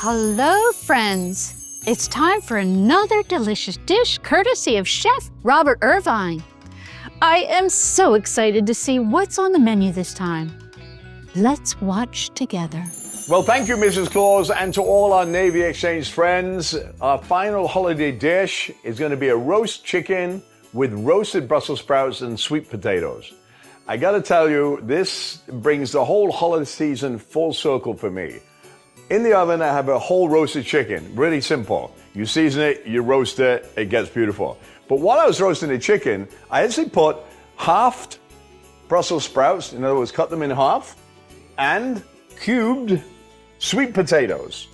Hello, friends. It's time for another delicious dish courtesy of Chef Robert Irvine. I am so excited to see what's on the menu this time. Let's watch together. Well, thank you, Mrs. Claus, and to all our Navy Exchange friends. Our final holiday dish is going to be a roast chicken with roasted Brussels sprouts and sweet potatoes. I got to tell you, this brings the whole holiday season full circle for me. In the oven, I have a whole roasted chicken, really simple. You season it, you roast it, it gets beautiful. But while I was roasting the chicken, I actually put halved Brussels sprouts, in other words, cut them in half, and cubed sweet potatoes.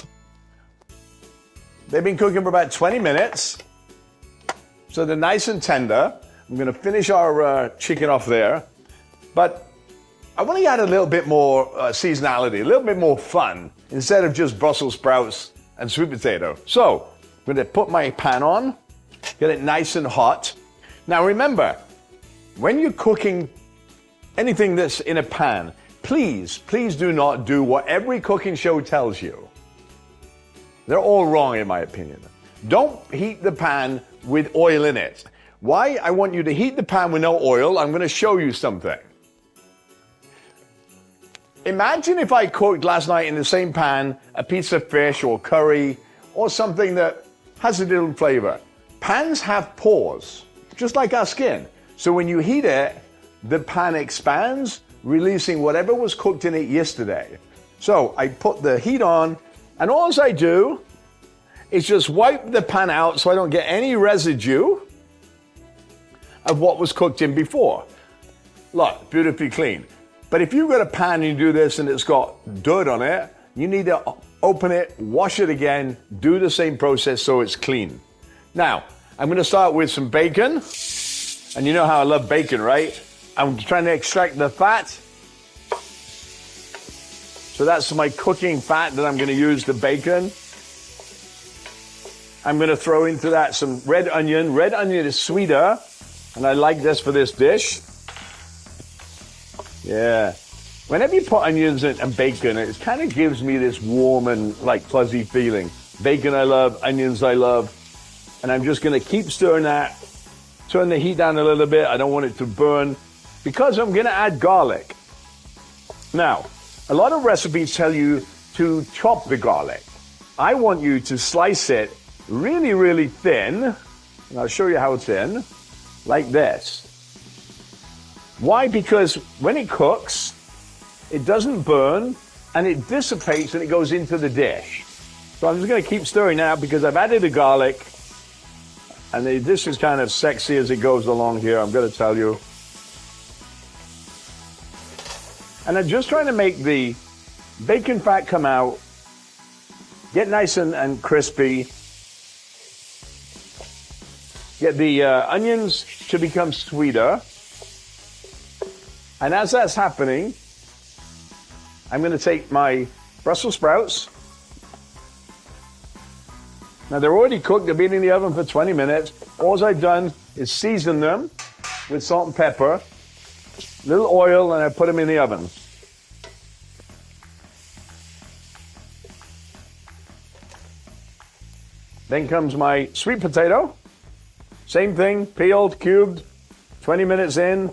They've been cooking for about 20 minutes, so they're nice and tender. I'm going to finish our chicken off there, but I want to add a little bit more seasonality, a little bit more fun, instead of just Brussels sprouts and sweet potato. So I'm going to put my pan on, get it nice and hot. Now remember, when you're cooking anything that's in a pan, please do not do what every cooking show tells you. They're all wrong, in my opinion. Don't heat the pan with oil in it. Why I want you to heat the pan with no oil, I'm going to show you something. Imagine if I cooked last night in the same pan a piece of fish or curry or something that has a little flavor. Pans have pores, just like our skin. So when you heat it, the pan expands, releasing whatever was cooked in it yesterday. So I put the heat on, and all I do is just wipe the pan out so I don't get any residue of what was cooked in before. Look, beautifully clean. But if you've got a pan and you do this and it's got dirt on it, you need to open it, wash it again, do the same process so it's clean. Now, I'm going to start with some bacon. And you know how I love bacon, right? I'm trying to extract the fat. So that's my cooking fat that I'm going to use the bacon. I'm going to throw into that some red onion. Red onion is sweeter, and I like this for this dish. Yeah. Whenever you put onions and bacon, it kind of gives me this warm and like fuzzy feeling. Bacon I love, onions I love. And I'm just going to keep stirring that. Turn the heat down a little bit. I don't want it to burn because I'm going to add garlic. Now, a lot of recipes tell you to chop the garlic. I want you to slice it really, really thin. And I'll show you how thin, like this. Why? Because when it cooks, it doesn't burn and it dissipates and it goes into the dish. So I'm just going to keep stirring now because I've added the garlic and the dish is kind of sexy as it goes along here, I'm going to tell you. And I'm just trying to make the bacon fat come out, get nice and crispy, get the onions to become sweeter. And as that's happening, I'm going to take my Brussels sprouts. Now they're already cooked, they've been in the oven for 20 minutes. All I've done is season them with salt and pepper, a little oil, and I put them in the oven. Then comes my sweet potato. Same thing, peeled, cubed, 20 minutes in.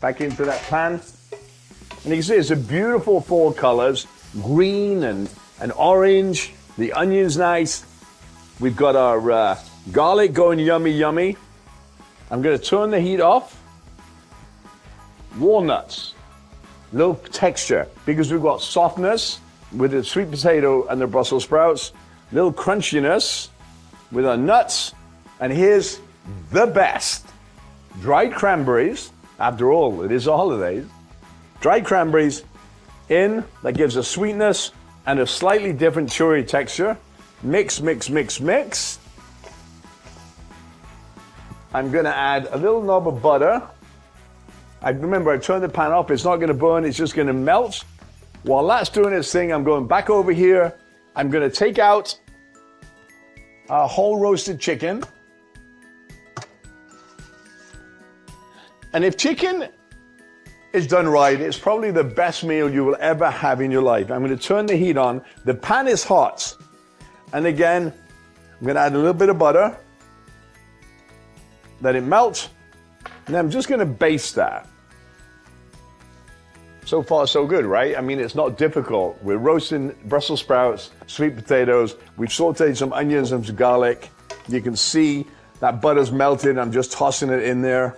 Back into that pan. And you can see it's a beautiful fall colors, green and orange. The onion's nice. We've got our garlic going yummy, yummy. I'm going to turn the heat off. Walnuts, little texture, because we've got softness with the sweet potato and the Brussels sprouts, little crunchiness with our nuts. And here's the best, dried cranberries. After all, it is the holidays. Dried cranberries in, that gives a sweetness and a slightly different chewy texture. Mix, mix, mix, mix. I'm going to add a little knob of butter. Remember, I turned the pan off. It's not going to burn. It's just going to melt. While that's doing its thing, I'm going back over here. I'm going to take out our whole roasted chicken. And if chicken is done right, it's probably the best meal you will ever have in your life. I'm going to turn the heat on. The pan is hot. And again, I'm going to add a little bit of butter. Let it melt. And I'm just going to baste that. So far, so good, right? I mean, it's not difficult. We're roasting Brussels sprouts, sweet potatoes. We've sauteed some onions and some garlic. You can see that butter's melted. I'm just tossing it in there.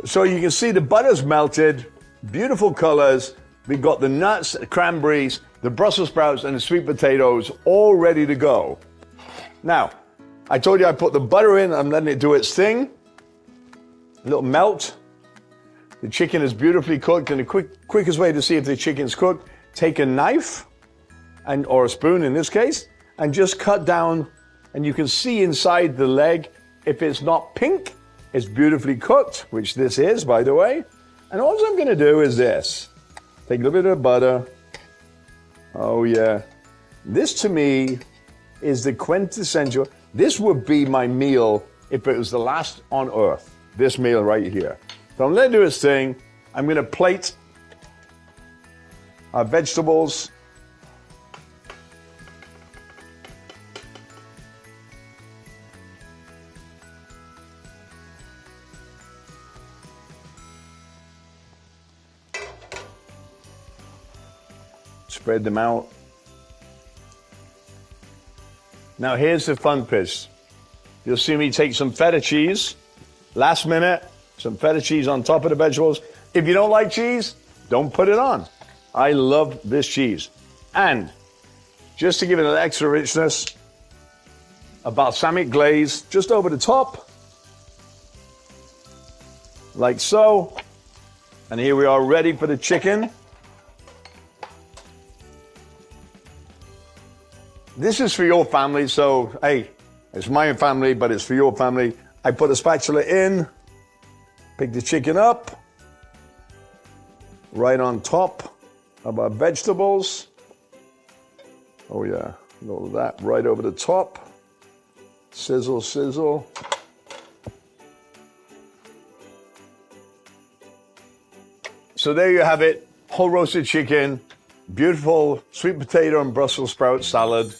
So you can see the butter's melted, beautiful colors. We've got the nuts, the cranberries, the Brussels sprouts, and the sweet potatoes all ready to go. Now, I told you I put the butter in, I'm letting it do its thing. A little melt. The chicken is beautifully cooked, and the quickest way to see if the chicken's cooked, take a knife, or a spoon in this case, and just cut down, and you can see inside the leg. If it's not pink, it's beautifully cooked, which this is, by the way. And all I'm going to do is this. Take a little bit of butter. Oh, yeah. This, to me, is the quintessential. This would be my meal if it was the last on earth. This meal right here. So I'm going to do its thing. I'm going to plate our vegetables. Spread them out. Now here's the fun piece. You'll see me take some feta cheese, last minute, some feta cheese on top of the vegetables. If you don't like cheese, don't put it on. I love this cheese. And just to give it an extra richness, a balsamic glaze just over the top, like so. And here we are ready for the chicken. This is for your family, so hey, it's my family, but it's for your family. I put a spatula in, pick the chicken up, right on top of our vegetables. Oh yeah, all of that right over the top. Sizzle, sizzle. So there you have it, whole roasted chicken, beautiful sweet potato and Brussels sprout salad.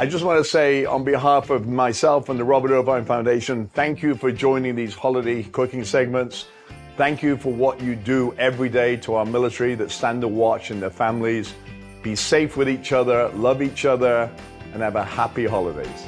I just want to say on behalf of myself and the Robert Irvine Foundation, thank you for joining these holiday cooking segments. Thank you for what you do every day to our military that stand to watch and their families. Be safe with each other, love each other, and have a happy holidays.